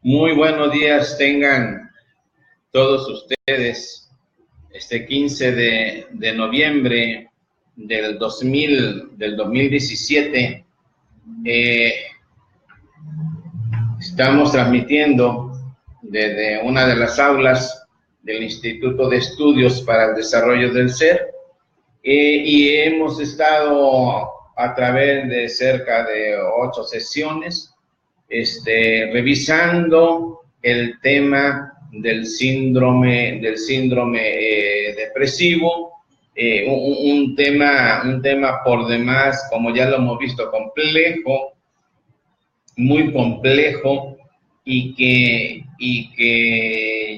Muy buenos días tengan todos ustedes. Este 15 de noviembre del 2017 estamos transmitiendo desde una de las aulas del Instituto de Estudios para el Desarrollo del Ser y hemos estado a través de cerca de 8 sesiones revisando el tema del síndrome depresivo, un tema por demás, como ya lo hemos visto, complejo, muy complejo, y que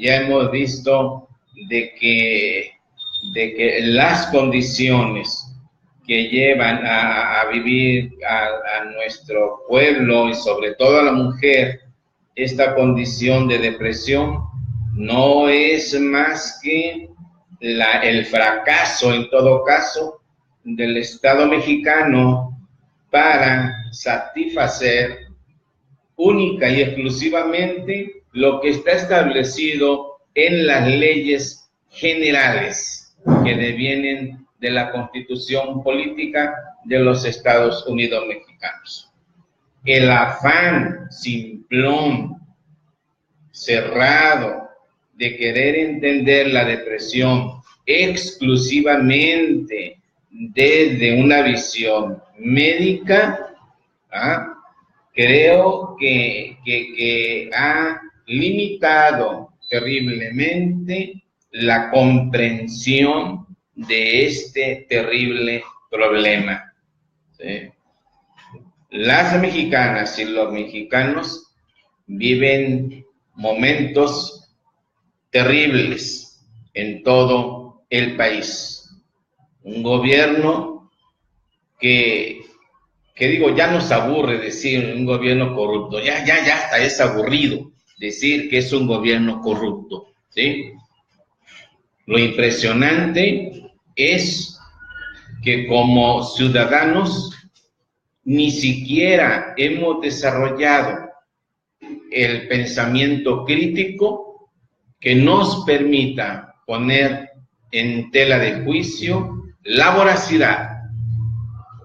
ya hemos visto de que las condiciones que llevan a vivir a nuestro pueblo y sobre todo a la mujer esta condición de depresión no es más que el fracaso, en todo caso, del Estado mexicano para satisfacer única y exclusivamente lo que está establecido en las leyes generales que devienen de la Constitución Política de los Estados Unidos Mexicanos. El afán simplón, cerrado, de querer entender la depresión exclusivamente desde una visión médica, creo que ha limitado terriblemente la comprensión de este terrible problema. ¿Sí? Las mexicanas y los mexicanos viven momentos terribles en todo el país. Un gobierno que digo, ya nos aburre decir un gobierno corrupto. Ya hasta es aburrido decir que es un gobierno corrupto, ¿sí? Lo impresionante es que como ciudadanos ni siquiera hemos desarrollado el pensamiento crítico que nos permita poner en tela de juicio la voracidad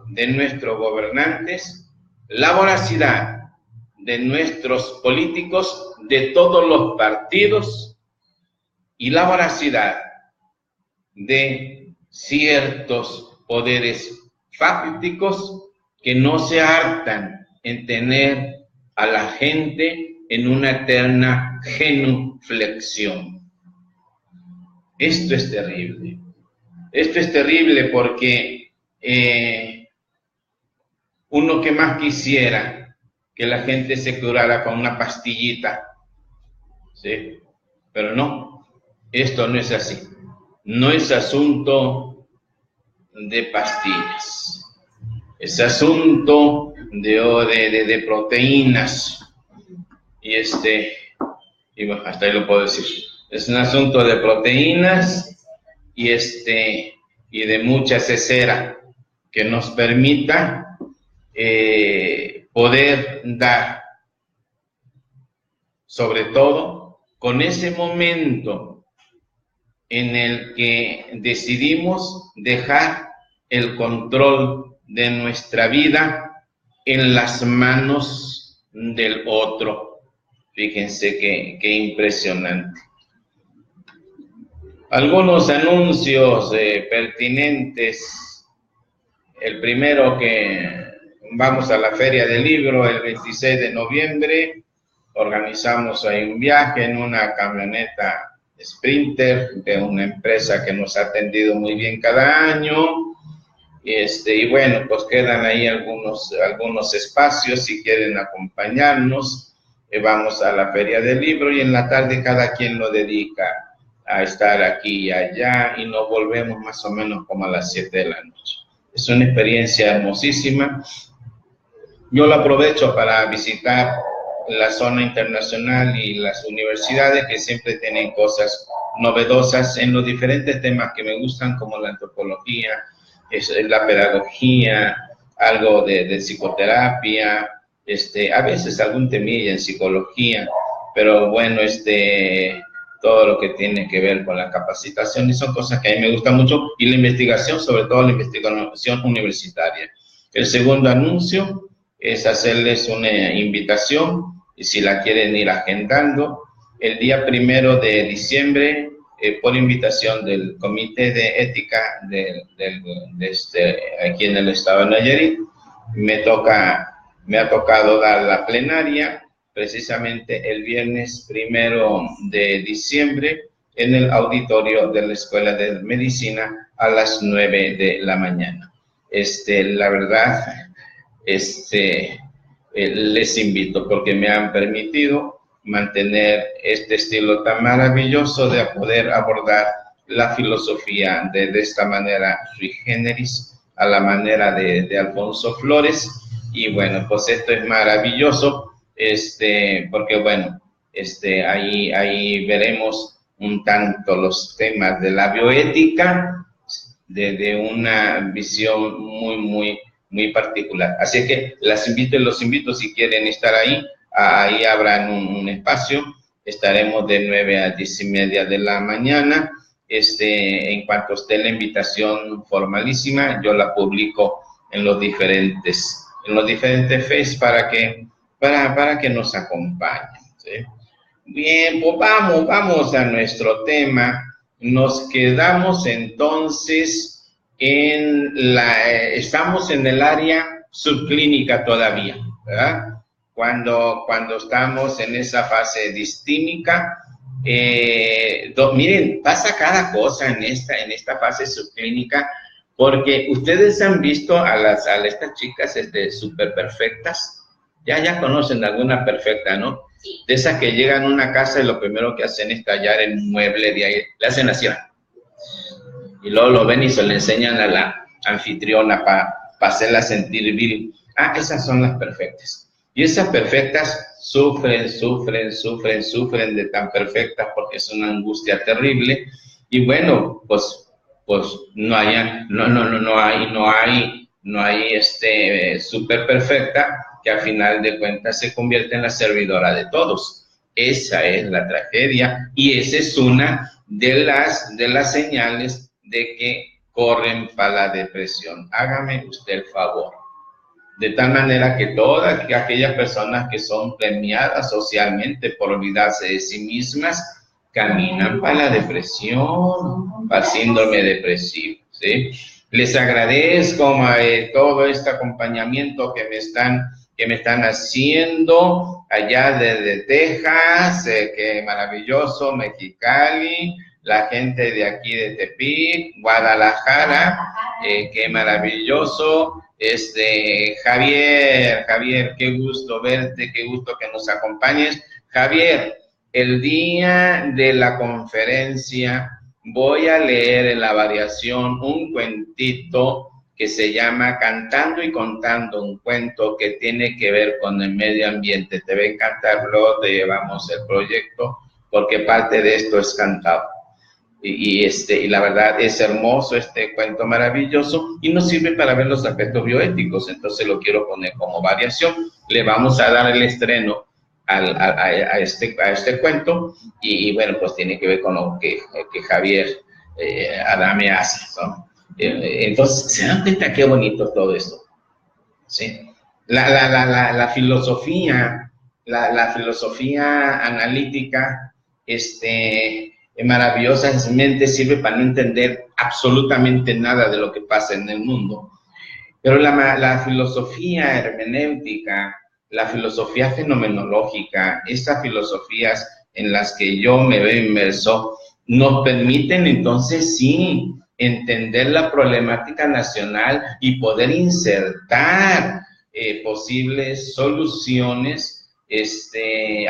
de nuestros gobernantes, la voracidad de nuestros políticos de todos los partidos y la voracidad de ciertos poderes fácticos que no se hartan en tener a la gente en una eterna genuflexión. Esto es terrible. Esto es terrible porque uno que más quisiera que la gente se curara con una pastillita, ¿sí? Pero no, esto no es así. No es asunto de pastillas, es asunto de proteínas, y bueno, hasta ahí lo puedo decir. Es un asunto de proteínas y de mucha cesera que nos permita poder dar, sobre todo con ese momento en el que decidimos dejar el control de nuestra vida en las manos del otro. Fíjense qué impresionante. Algunos anuncios pertinentes. El primero, que vamos a la Feria del Libro el 26 de noviembre. Organizamos ahí un viaje en una camioneta Sprinter de una empresa que nos ha atendido muy bien cada año. Y bueno, pues quedan ahí algunos espacios si quieren acompañarnos. Vamos a la Feria del Libro y en la tarde cada quien lo dedica a estar aquí y allá y nos volvemos más o menos como a las 7 de la noche. Es una experiencia hermosísima. Yo lo aprovecho para visitar la zona internacional y las universidades que siempre tienen cosas novedosas en los diferentes temas que me gustan, como la antropología, la pedagogía, algo de psicoterapia, a veces algún temilla en psicología, pero bueno, todo lo que tiene que ver con la capacitación, y son cosas que a mí me gustan mucho, y la investigación, sobre todo la investigación universitaria. El segundo anuncio es hacerles una invitación, y si la quieren ir agendando, el día 1 de diciembre, por invitación del Comité de Ética aquí en el estado de Nayarit, me ha tocado dar la plenaria precisamente el viernes 1 de diciembre en el auditorio de la Escuela de Medicina a las 9 de la mañana. La verdad, les invito porque me han permitido mantener este estilo tan maravilloso de poder abordar la filosofía de esta manera sui generis, a la manera de Alfonso Flores. Y bueno, pues esto es maravilloso, porque bueno, ahí veremos un tanto los temas de la bioética de una visión muy particular. Así que los invito si quieren estar ahí. Ahí habrá un espacio, estaremos de 9 a 10:30 de la mañana. En cuanto esté la invitación formalísima, yo la publico en los diferentes Face para que nos acompañen, ¿sí? Bien, pues vamos a nuestro tema. Nos quedamos entonces estamos en el área subclínica todavía, ¿verdad? Cuando estamos en esa fase distímica, miren, pasa cada cosa en esta fase subclínica, porque ustedes han visto a estas chicas súper perfectas, ya conocen alguna perfecta, ¿no? Sí. De esas que llegan a una casa y lo primero que hacen es tallar el mueble de ahí, le hacen así, y luego lo ven y se lo enseñan a la anfitriona para hacerla sentir viril. Esas son las perfectas. Y esas perfectas sufren de tan perfectas porque es una angustia terrible. Y bueno, pues no hay súper perfecta que al final de cuentas se convierte en la servidora de todos. Esa es la tragedia y esa es una de las señales de que corren para la depresión. Hágame usted el favor. De tal manera que todas aquellas personas que son premiadas socialmente por olvidarse de sí mismas, caminan para la depresión, para el síndrome depresivo, ¿sí? Les agradezco todo este acompañamiento que me están haciendo allá desde Texas, qué maravilloso, Mexicali, la gente de aquí de Tepic, Guadalajara, qué maravilloso. Javier, qué gusto verte, qué gusto que nos acompañes. Javier, el día de la conferencia voy a leer en la variación un cuentito que se llama Cantando y Contando, un cuento que tiene que ver con el medio ambiente. Te va a encantar, luego te llevamos el proyecto, porque parte de esto es cantado. Y la verdad es hermoso este cuento maravilloso y nos sirve para ver los aspectos bioéticos, entonces lo quiero poner como variación. Le vamos a dar el estreno a este cuento y bueno, pues tiene que ver con lo que Javier Adame hace, ¿no? Entonces, ¿se dan cuenta qué bonito todo esto? ¿Sí? La filosofía, la filosofía analítica, maravillosamente sirve para no entender absolutamente nada de lo que pasa en el mundo. Pero la filosofía hermenéutica, la filosofía fenomenológica, estas filosofías en las que yo me veo inmerso, nos permiten entonces sí entender la problemática nacional y poder insertar posibles soluciones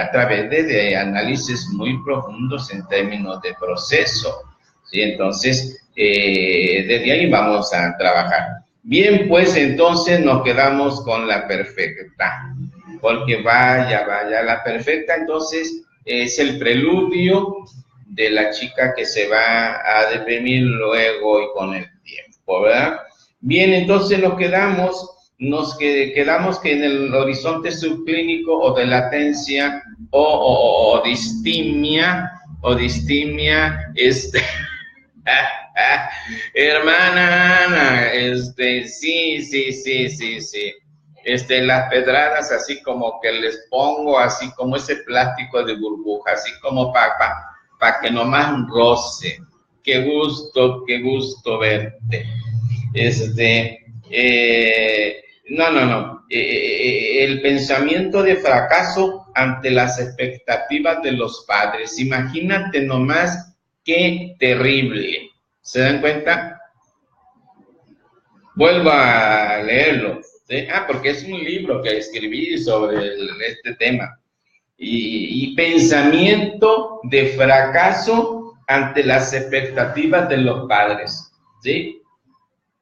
a través de análisis muy profundos en términos de proceso, ¿sí? Entonces, desde ahí vamos a trabajar. Bien, pues entonces nos quedamos con la perfecta, porque vaya, la perfecta entonces es el preludio de la chica que se va a deprimir luego y con el tiempo, ¿verdad? Bien, entonces nos quedamos que en el horizonte subclínico o de latencia o distimia, hermana Ana, sí. Las pedradas así como que les pongo así como ese plástico de burbuja, así como para que nomás roce. Qué gusto verte. No. El pensamiento de fracaso ante las expectativas de los padres. Imagínate nomás qué terrible. ¿Se dan cuenta? Vuelvo a leerlo. ¿Sí? Porque es un libro que escribí sobre este tema. Y pensamiento de fracaso ante las expectativas de los padres. ¿Sí?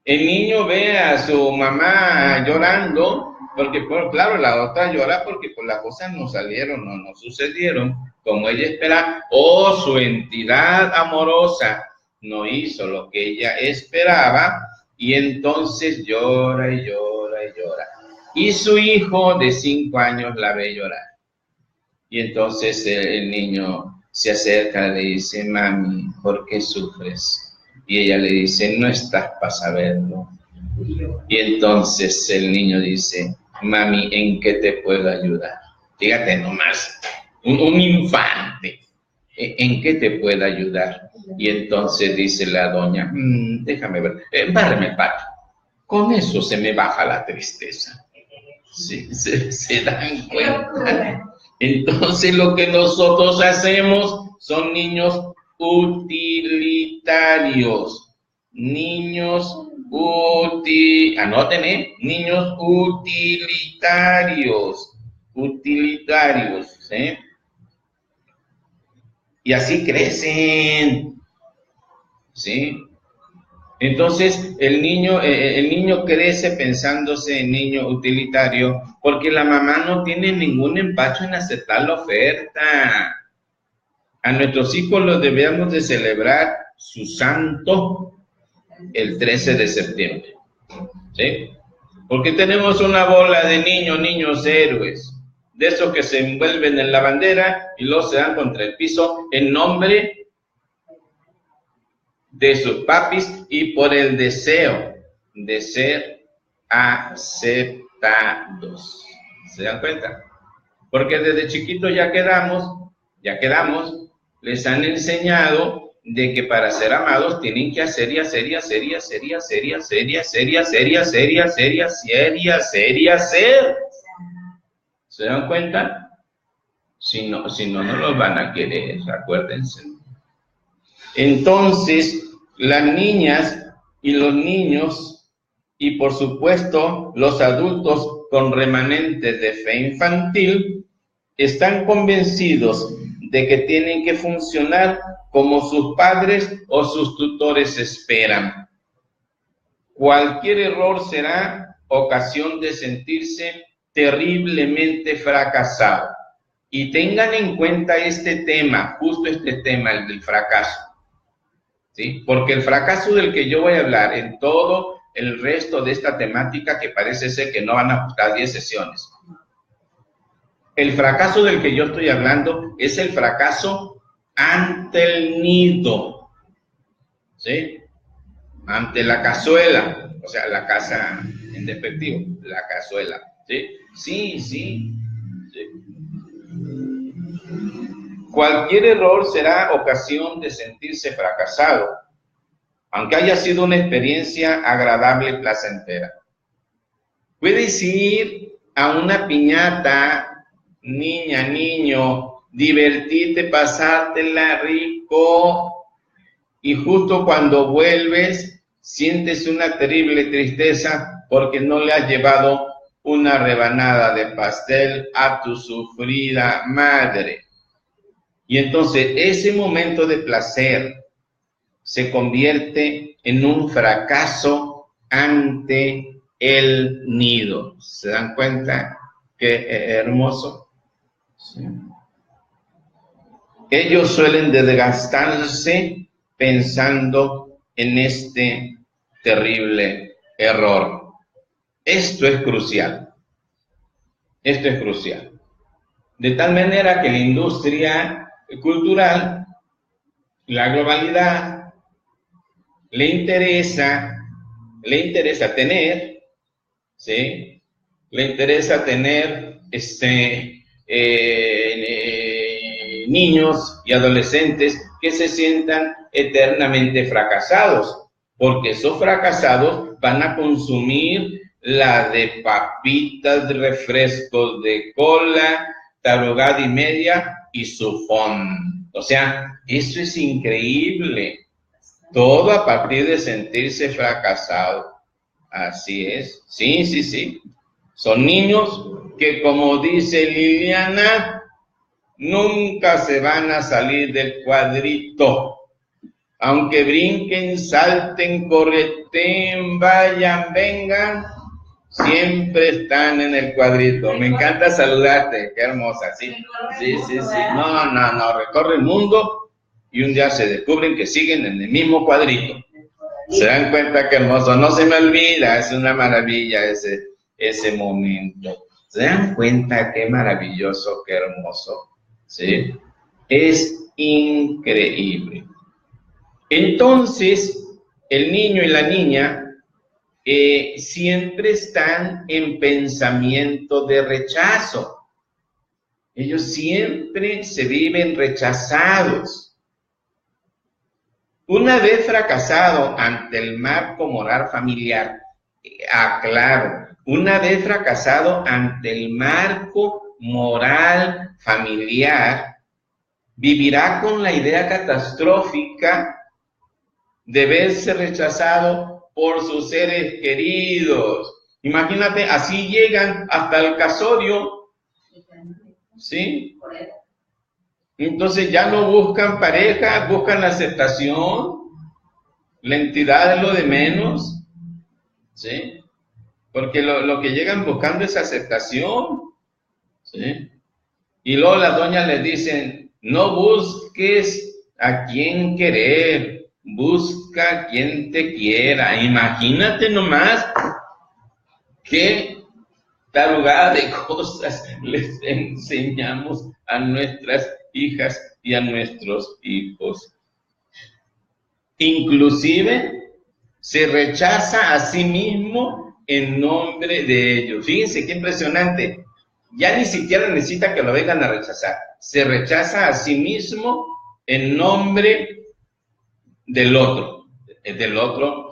El niño ve a su mamá llorando, porque, claro, la otra llora porque las cosas no salieron, no sucedieron como ella esperaba, o su entidad amorosa no hizo lo que ella esperaba, y entonces llora. Y su hijo de 5 años la ve llorar. Y entonces el niño se acerca y le dice, mami, ¿por qué sufres? Y ella le dice, no estás para saberlo. Y entonces el niño dice, mami, ¿en qué te puedo ayudar? Fíjate nomás, un infante, ¿en qué te puedo ayudar? Y entonces dice la doña, déjame ver, bárrame el patio. Con eso se me baja la tristeza. Sí, se dan cuenta. Entonces lo que nosotros hacemos son niños utilitarios. Anoten, niños utilitarios, ¿sí? Y así crecen, ¿sí? Entonces el niño crece pensándose en niño utilitario porque la mamá no tiene ningún empacho en aceptar la oferta. A nuestros hijos los debemos de celebrar su santo el 13 de septiembre, ¿sí? Porque tenemos una bola de niños héroes, de esos que se envuelven en la bandera y luego se dan contra el piso en nombre de sus papis y por el deseo de ser aceptados. ¿Se dan cuenta? Porque desde chiquitos ya quedamos, les han enseñado de que para ser amados tienen que hacer ser. ¿Se dan cuenta? Si no los van a querer, acuérdense. Entonces, las niñas y los niños, y por supuesto los adultos con remanentes de fe infantil, están convencidos de que tienen que funcionar como sus padres o sus tutores esperan. Cualquier error será ocasión de sentirse terriblemente fracasado. Y tengan en cuenta este tema, justo este tema, el del fracaso. ¿Sí? Porque el fracaso del que yo voy a hablar en todo el resto de esta temática, que parece ser que no van a buscar 10 sesiones. El fracaso del que yo estoy hablando es el fracaso ante el nido, ¿sí? Ante la cazuela, o sea, la casa en despectivo, la cazuela, ¿sí? Sí. Cualquier error será ocasión de sentirse fracasado, aunque haya sido una experiencia agradable y placentera. Puedes ir a una piñata, niña, niño, divertirte, pasártela rico, y justo cuando vuelves sientes una terrible tristeza porque no le has llevado una rebanada de pastel a tu sufrida madre. Y entonces ese momento de placer se convierte en un fracaso ante el nido. ¿Se dan cuenta? Qué hermoso. Sí. Ellos suelen desgastarse pensando en este terrible error. Esto es crucial. De tal manera que la industria cultural, la globalidad, le interesa tener, ¿sí? Le interesa tener niños y adolescentes que se sientan eternamente fracasados, porque esos fracasados van a consumir la de papitas, de refrescos de cola, tarugada y media y sufón. O sea, eso es increíble. Todo a partir de sentirse fracasado. Así es. Sí, sí, sí. Son niños que, como dice Liliana, nunca se van a salir del cuadrito. Aunque brinquen, salten, correteen, vayan, vengan, siempre están en el cuadrito. Me encanta saludarte, qué hermosa, sí. Sí, sí, sí. No, recorre el mundo y un día se descubren que siguen en el mismo cuadrito. Se dan cuenta qué hermoso, no se me olvida, es una maravilla ese momento. Se dan cuenta qué maravilloso, qué hermoso, ¿sí? Es increíble. Entonces, el niño y la niña siempre están en pensamiento de rechazo. Ellos siempre se viven rechazados. Una vez fracasado ante el marco moral familiar, aclaro, una vez fracasado ante el marco moral familiar, vivirá con la idea catastrófica de verse rechazado por sus seres queridos. Imagínate, así llegan hasta el casorio, ¿sí? Entonces ya no buscan pareja, buscan la aceptación, la entidad es lo de menos, ¿sí? Porque lo que llegan buscando es aceptación, ¿sí? Y luego las doñas les dicen, no busques a quien querer, busca a quien te quiera. Imagínate nomás qué tarugada de cosas les enseñamos a nuestras hijas y a nuestros hijos. Inclusive se rechaza a sí mismo en nombre de ellos. Fíjense qué impresionante. Ya ni siquiera necesita que lo vengan a rechazar. Se rechaza a sí mismo en nombre del otro,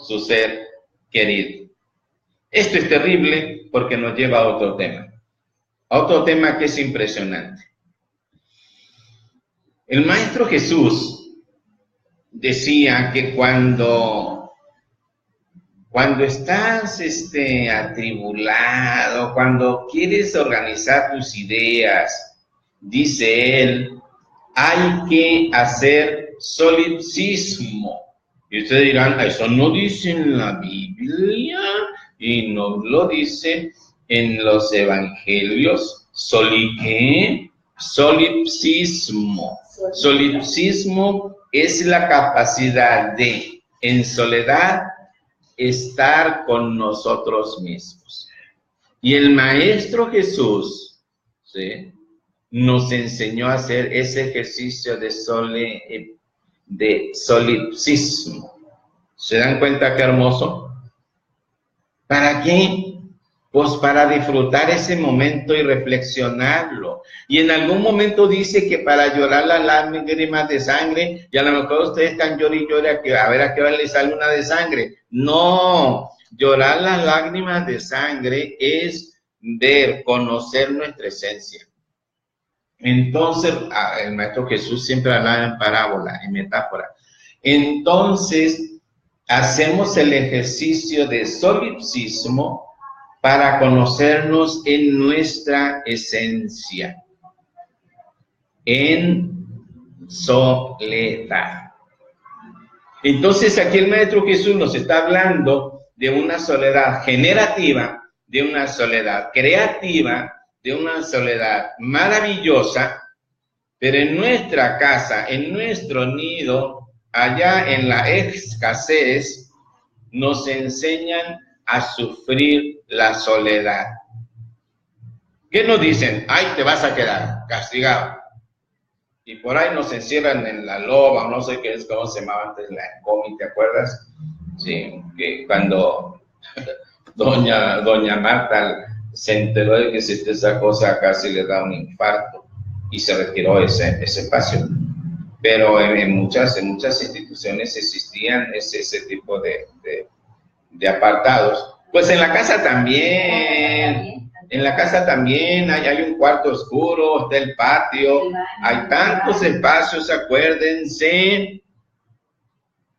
su ser querido. Esto es terrible porque nos lleva a otro tema que es impresionante. El Maestro Jesús decía que cuando estás atribulado, cuando quieres organizar tus ideas, dice él, hay que hacer solipsismo. Y ustedes dirán, eso no dice en la Biblia y no lo dice en los evangelios. ¿Qué? Solipsismo. Solipsismo es la capacidad de, en soledad, estar con nosotros mismos. Y el Maestro Jesús, ¿sí?, nos enseñó a hacer ese ejercicio de solipsismo. ¿Se dan cuenta qué hermoso? ¿Para qué? Pues para disfrutar ese momento y reflexionarlo. Y en algún momento dice que para llorar las lágrimas de sangre, y a lo mejor ustedes están llorando y a ver a qué hora les sale una de sangre. No, llorar las lágrimas de sangre es ver, conocer nuestra esencia. Entonces, el Maestro Jesús siempre hablaba en parábola, en metáfora. Entonces, hacemos el ejercicio de solipsismo para conocernos en nuestra esencia, en soledad. Entonces, aquí el Maestro Jesús nos está hablando de una soledad generativa, de una soledad creativa, de una soledad maravillosa, pero en nuestra casa, en nuestro nido, allá en la escasez, nos enseñan a sufrir la soledad. ¿Qué nos dicen? Ay, te vas a quedar castigado. Y por ahí nos encierran en la loba, no sé qué es, cómo se llamaba antes, la comi, ¿te acuerdas? Sí, que cuando doña Marta se enteró de que existe esa cosa, casi le da un infarto y se retiró ese espacio. Pero en muchas instituciones existían ese tipo de apartados. Pues en la casa también, hay un cuarto oscuro, está el patio, hay tantos espacios, acuérdense,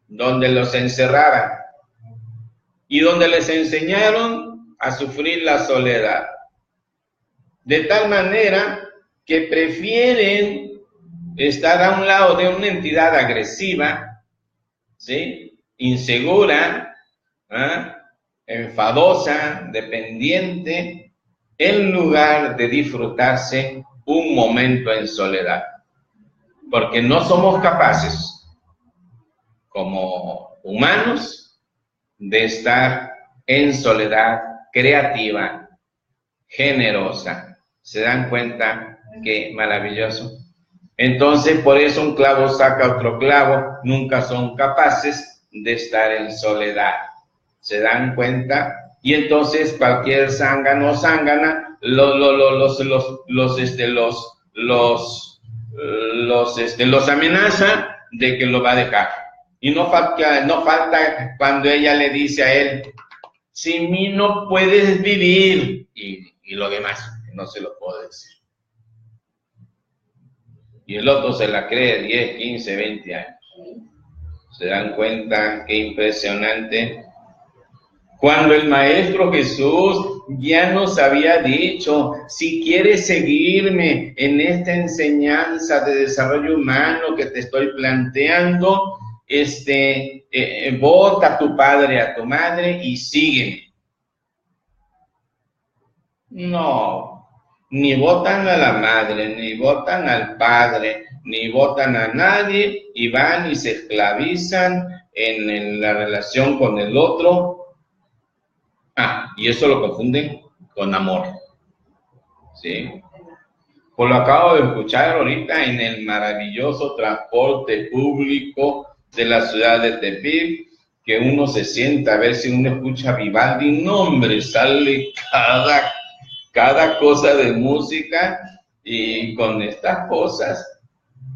donde los encerraban y donde les enseñaron a sufrir la soledad. De tal manera que prefieren estar a un lado de una entidad agresiva, ¿sí? Insegura, enfadosa, dependiente, en lugar de disfrutarse un momento en soledad. Porque no somos capaces, como humanos, de estar en soledad creativa, generosa. ¿Se dan cuenta qué maravilloso? Entonces, por eso un clavo saca otro clavo, nunca son capaces de estar en soledad. ¿Se dan cuenta? Y entonces cualquier zángano o zángana los amenaza de que lo va a dejar. Y no falta cuando ella le dice a él, sin mí no puedes vivir, y lo demás, no se lo puedo decir. Y el otro se la cree 10, 15, 20 años. ¿Se dan cuenta qué impresionante? Cuando el Maestro Jesús ya nos había dicho, si quieres seguirme en esta enseñanza de desarrollo humano que te estoy planteando, vota a tu padre, a tu madre y sígueme. No. Ni votan a la madre, ni votan al padre, ni votan a nadie y van y se esclavizan en la relación con el otro. Y eso lo confunden con amor. ¿Sí? Pues lo acabo de escuchar ahorita en el maravilloso transporte público de la ciudad de Tepic, que uno se sienta a ver si uno escucha Vivaldi. No, hombre, sale cada cosa de música y con estas cosas,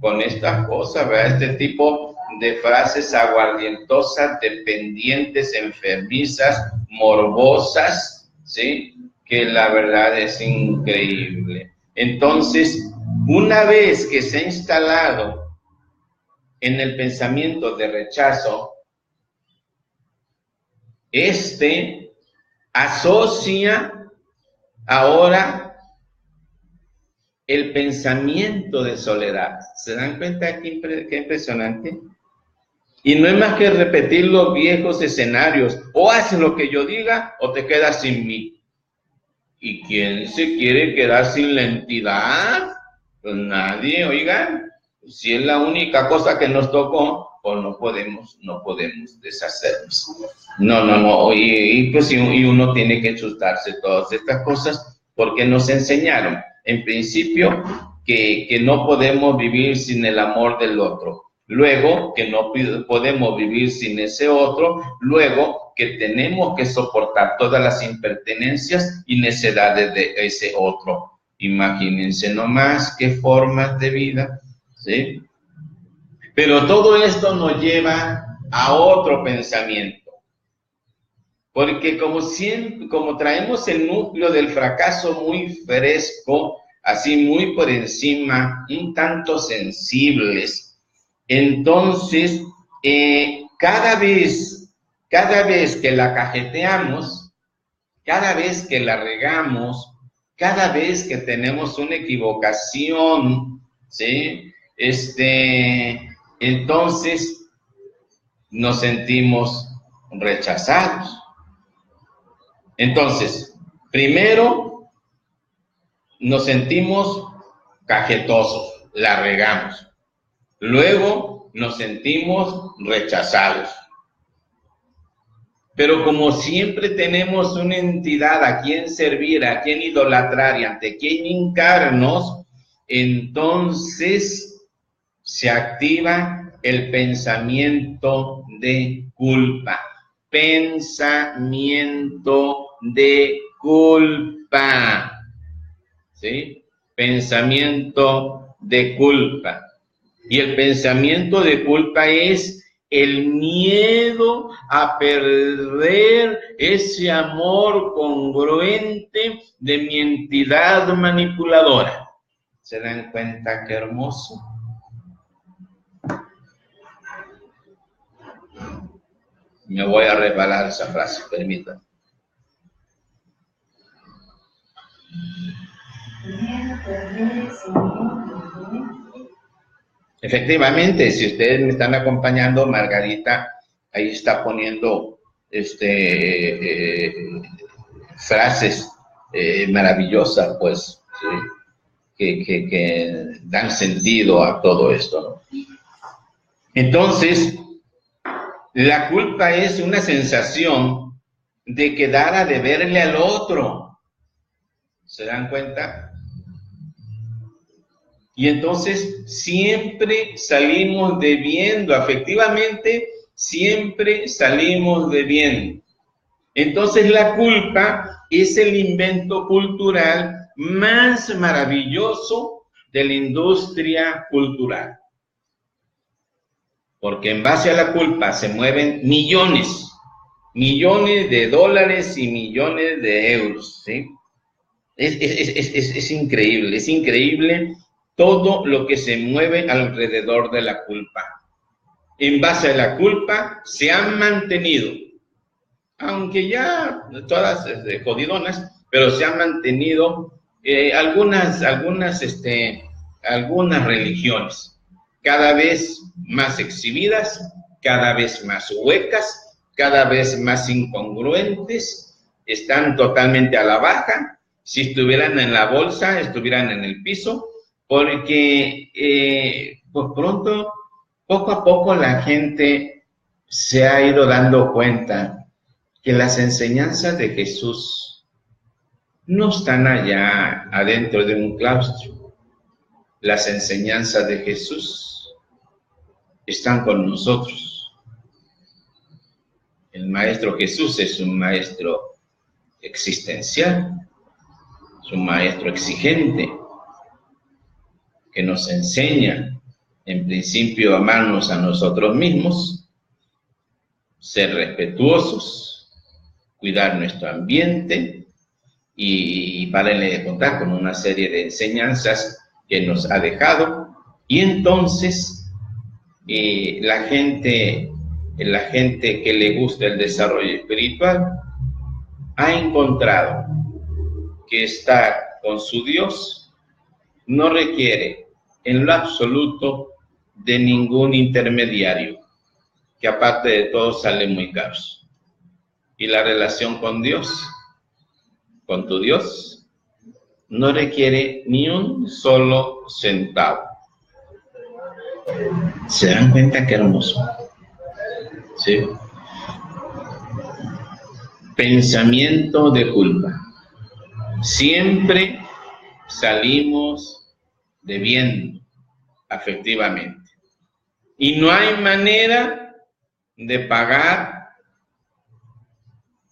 ¿verdad? Este tipo de frases aguardientosas, dependientes, enfermizas, morbosas, ¿sí? Que la verdad es increíble. Entonces, una vez que se ha instalado en el pensamiento de rechazo, asocia ahora el pensamiento de soledad. ¿Se dan cuenta qué impresionante? Y no es más que repetir los viejos escenarios. O haces lo que yo diga o te quedas sin mí. ¿Y quién se quiere quedar sin la entidad? Pues nadie, oigan. Si es la única cosa que nos tocó, pues no podemos deshacernos. No. Y uno tiene que chutarse todas estas cosas porque nos enseñaron, en principio, que no podemos vivir sin el amor del otro. Luego, que no podemos vivir sin ese otro. Luego, que tenemos que soportar todas las impertenencias y necedades de ese otro. Imagínense nomás qué formas de vida, ¿sí? Pero todo esto nos lleva a otro pensamiento. Porque como traemos el núcleo del fracaso muy fresco, así muy por encima, un tanto sensibles, entonces cada vez que la cajeteamos, cada vez que la regamos, cada vez que tenemos una equivocación, ¿sí? Entonces nos sentimos rechazados. Entonces, primero nos sentimos cajetosos, la regamos. Luego nos sentimos rechazados. Pero como siempre tenemos una entidad a quien servir, a quien idolatrar y ante quien hincarnos, entonces se activa el pensamiento de culpa. Pensamiento de culpa. ¿Sí? Pensamiento de culpa. Y el pensamiento de culpa es el miedo a perder ese amor congruente de mi entidad manipuladora. ¿Se dan cuenta qué hermoso? Me voy a resbalar esa frase, permítanme. Efectivamente, si ustedes me están acompañando, Margarita ahí está poniendo frases maravillosas, pues, ¿sí? que dan sentido a todo esto, ¿no? Entonces, la culpa es una sensación de quedar a deberle al otro. ¿Se dan cuenta? Y entonces siempre salimos debiendo, afectivamente, siempre salimos debiendo. Entonces la culpa es el invento cultural más maravilloso de la industria cultural. Porque en base a la culpa se mueven millones de dólares y millones de euros, ¿sí? Es increíble todo lo que se mueve alrededor de la culpa. En base a la culpa se han mantenido, aunque ya todas jodidonas, pero se han mantenido algunas religiones, cada vez más exhibidas, cada vez más huecas, cada vez más incongruentes, están totalmente a la baja. Si estuvieran en la bolsa, estuvieran en el piso, porque por pronto, poco a poco la gente se ha ido dando cuenta que las enseñanzas de Jesús no están allá adentro de un claustro. Las enseñanzas de Jesús están con nosotros. El Maestro Jesús es un maestro existencial, es un maestro exigente, que nos enseña, en principio, a amarnos a nosotros mismos, ser respetuosos, cuidar nuestro ambiente y párenle de contar con una serie de enseñanzas que nos ha dejado. Y entonces, la gente que le gusta el desarrollo espiritual ha encontrado que estar con su Dios no requiere en lo absoluto de ningún intermediario, que aparte de todo sale muy caro. Y la relación con Dios, con tu Dios, no requiere ni un solo centavo. ¿Se dan cuenta qué hermoso? ¿Sí? Pensamiento de culpa. Siempre salimos debiendo afectivamente. Y no hay manera de pagar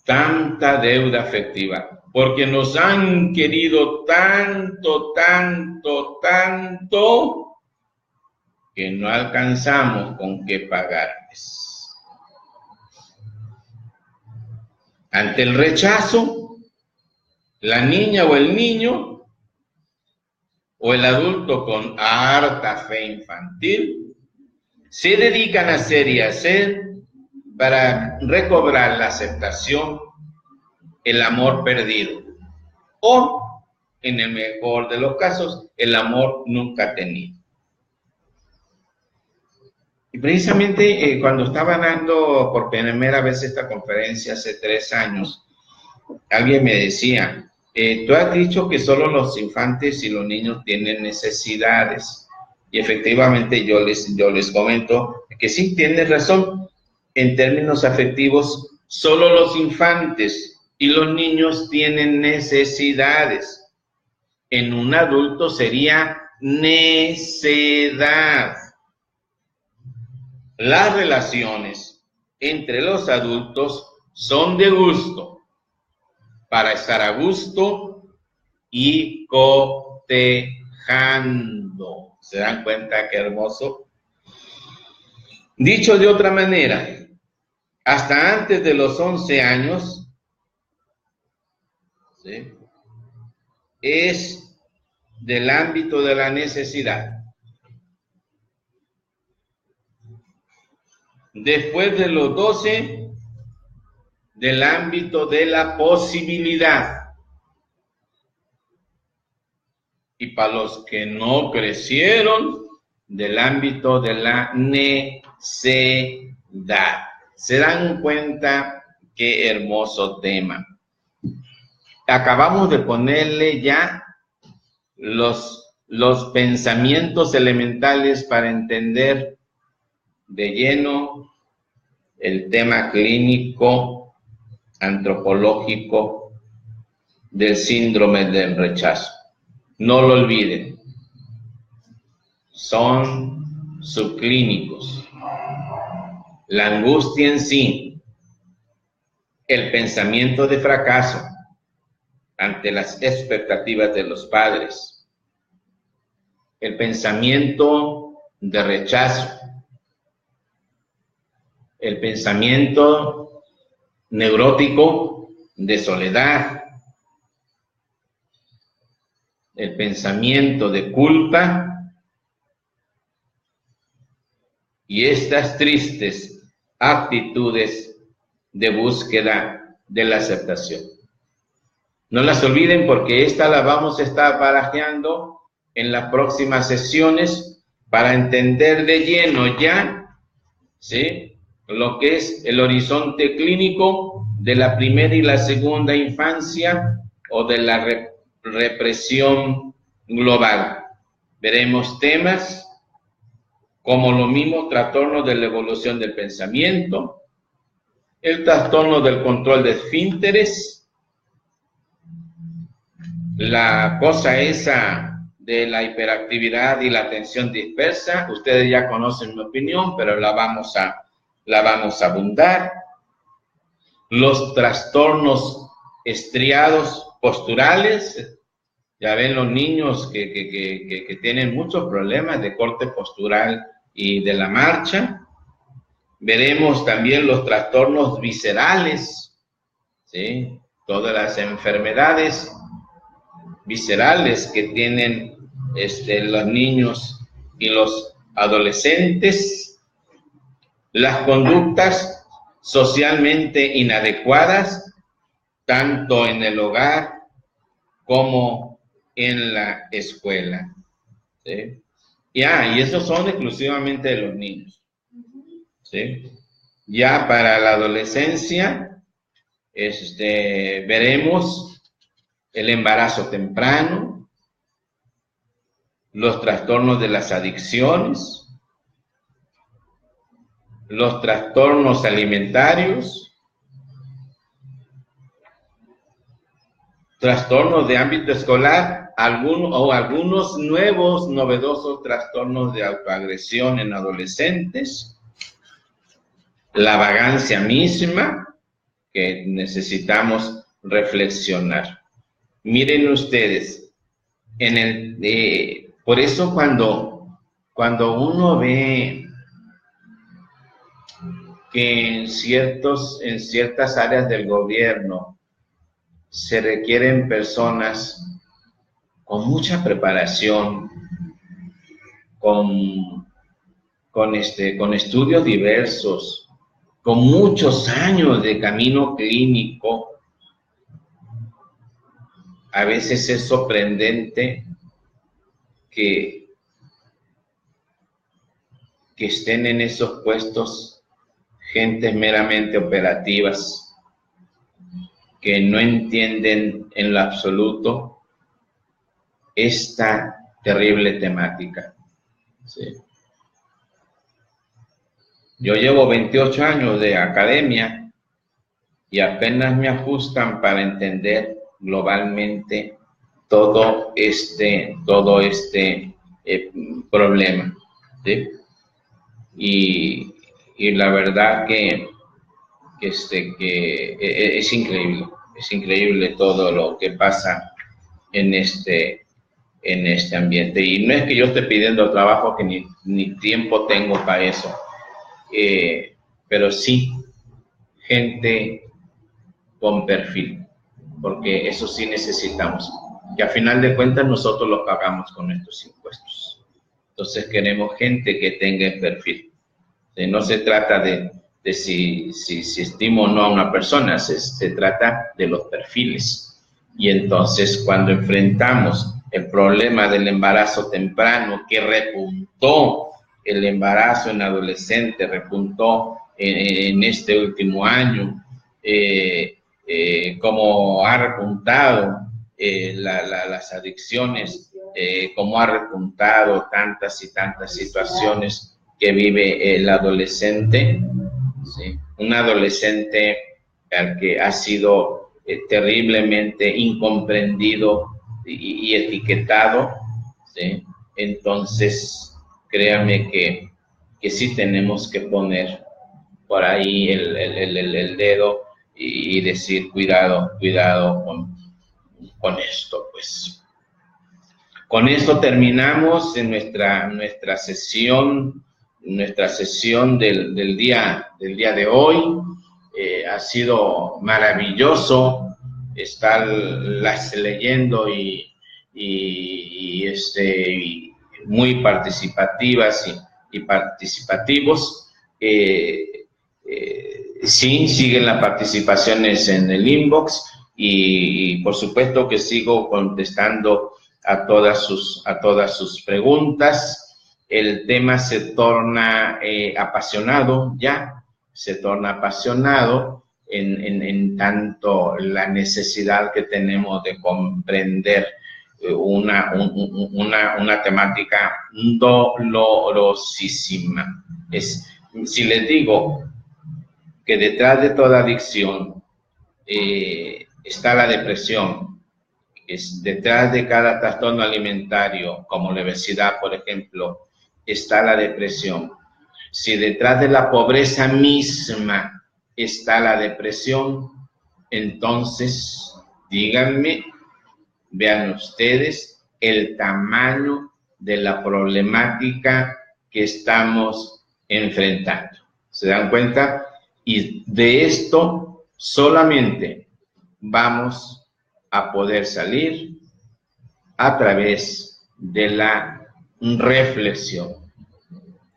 tanta deuda afectiva, porque nos han querido tanto, que no alcanzamos con qué pagarles. Ante el rechazo, la niña o el niño o el adulto con harta fe infantil se dedican a hacer y hacer para recobrar la aceptación, el amor perdido, o, en el mejor de los casos, el amor nunca tenido. Y precisamente cuando estaba dando por primera vez esta conferencia hace 3 años, alguien me decía, tú has dicho que solo los infantes y los niños tienen necesidades. Y efectivamente yo les comento que sí, tienes razón. En términos afectivos, Solo los infantes y los niños tienen necesidades. En un adulto sería necedad. Las relaciones entre los adultos son de gusto, para estar a gusto y cotejando. ¿Se dan cuenta qué hermoso? Dicho de otra manera, hasta antes de los 11 años, ¿sí?, es del ámbito de la necesidad. Después de los 12, del ámbito de la posibilidad. Y para los que no crecieron, del ámbito de la necedad. ¿Se dan cuenta qué hermoso tema? Acabamos de ponerle ya los pensamientos elementales para entender de lleno el tema clínico, antropológico del síndrome del rechazo. No lo olviden, son subclínicos. La angustia en sí, el pensamiento de fracaso ante las expectativas de los padres, el pensamiento de rechazo, el pensamiento neurótico de soledad, el pensamiento de culpa y estas tristes actitudes de búsqueda de la aceptación. No las olviden porque esta la vamos a estar barajeando en las próximas sesiones para entender de lleno ya, ¿sí?, lo que es el horizonte clínico de la primera y la segunda infancia o de la represión global. Veremos temas como lo mismo trastorno de la evolución del pensamiento, el trastorno del control de esfínteres, la cosa esa de la hiperactividad y la atención dispersa. Ustedes ya conocen mi opinión, pero la vamos a abundar. Los trastornos estriados posturales. Ya ven los niños que tienen muchos problemas de corte postural y de la marcha. Veremos también los trastornos viscerales, ¿sí?, todas las enfermedades viscerales que tienen los niños y los adolescentes, las conductas socialmente inadecuadas, tanto en el hogar como en la escuela, ¿sí? Y esos son exclusivamente de los niños, ¿sí? Ya para la adolescencia, veremos el embarazo temprano, los trastornos de las adicciones, los trastornos alimentarios, trastornos de ámbito escolar, algunos nuevos, novedosos trastornos de autoagresión en adolescentes, la vagancia misma, que necesitamos reflexionar. Miren ustedes, por eso cuando uno ve que en ciertas áreas del gobierno se requieren personas con mucha preparación, con estudios diversos, con muchos años de camino clínico, a veces es sorprendente que estén en esos puestos gentes meramente operativas que no entienden en lo absoluto esta terrible temática, ¿sí? Yo llevo 28 años de academia y apenas me ajustan para entender globalmente todo este problema, ¿sí? Y la verdad que es increíble todo lo que pasa en este ambiente. Y no es que yo esté pidiendo trabajo, que ni tiempo tengo para eso, pero sí gente con perfil, porque eso sí necesitamos, que a final de cuentas nosotros lo pagamos con nuestros impuestos. Entonces queremos gente que tenga perfil. No se trata de si estimo o no a una persona, se trata de los perfiles. Y entonces cuando enfrentamos el problema del embarazo temprano, que repuntó el embarazo en adolescente, repuntó en este último año, como ha repuntado las adicciones, como ha repuntado tantas y tantas situaciones que vive el adolescente, ¿sí? Un adolescente al que ha sido terriblemente incomprendido y etiquetado, ¿sí? Entonces, créanme que sí tenemos que poner por ahí el dedo y decir cuidado con esto, pues. Con esto terminamos en nuestra sesión del día de hoy. Ha sido maravilloso estar leyendo y muy participativas y participativos. Sí, siguen las participaciones en el inbox y por supuesto que sigo contestando a todas sus preguntas. El tema se torna apasionado ya, se torna apasionado en tanto la necesidad que tenemos de comprender una temática dolorosísima. Si les digo que detrás de toda adicción está la depresión, detrás de cada trastorno alimentario, como la obesidad, por ejemplo, está la depresión. Si detrás de la pobreza misma está la depresión, entonces, díganme, vean ustedes el tamaño de la problemática que estamos enfrentando. ¿Se dan cuenta? Y de esto solamente vamos a poder salir a través de la reflexión,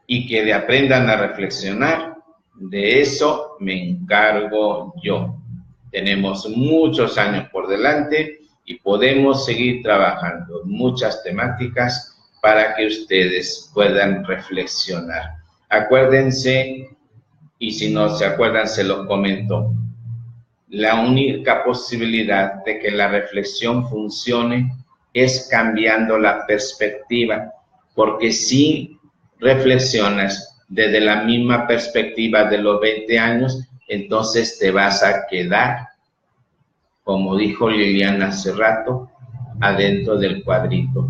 y que aprendan a reflexionar, de eso me encargo yo. Tenemos muchos años por delante y podemos seguir trabajando muchas temáticas para que ustedes puedan reflexionar. Acuérdense, y si no se acuerdan se los comento, la única posibilidad de que la reflexión funcione es cambiando la perspectiva, porque si reflexionas desde la misma perspectiva de los 20 años, entonces te vas a quedar, como dijo Liliana hace rato, adentro del cuadrito.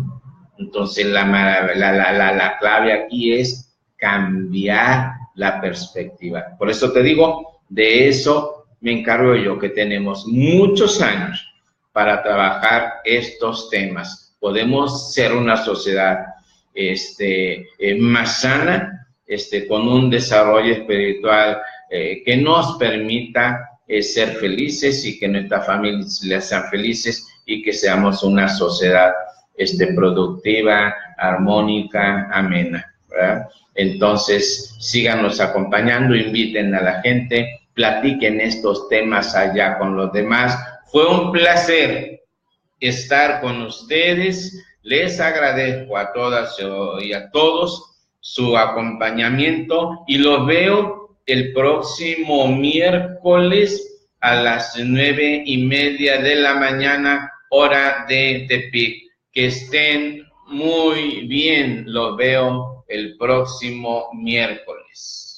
Entonces la clave aquí es cambiar la perspectiva. Por eso te digo, de eso me encargo yo, que tenemos muchos años para trabajar estos temas. Podemos ser una sociedad más sana, con un desarrollo espiritual que nos permita ser felices y que nuestras familias sean felices y que seamos una sociedad productiva, armónica, amena, ¿verdad? Entonces, síganos acompañando, inviten a la gente, platiquen estos temas allá con los demás. Fue un placer estar con ustedes. Les agradezco a todas y a todos su acompañamiento y los veo el próximo miércoles a las 9:30 de la mañana, hora de Tepic. Que estén muy bien. Los veo el próximo miércoles.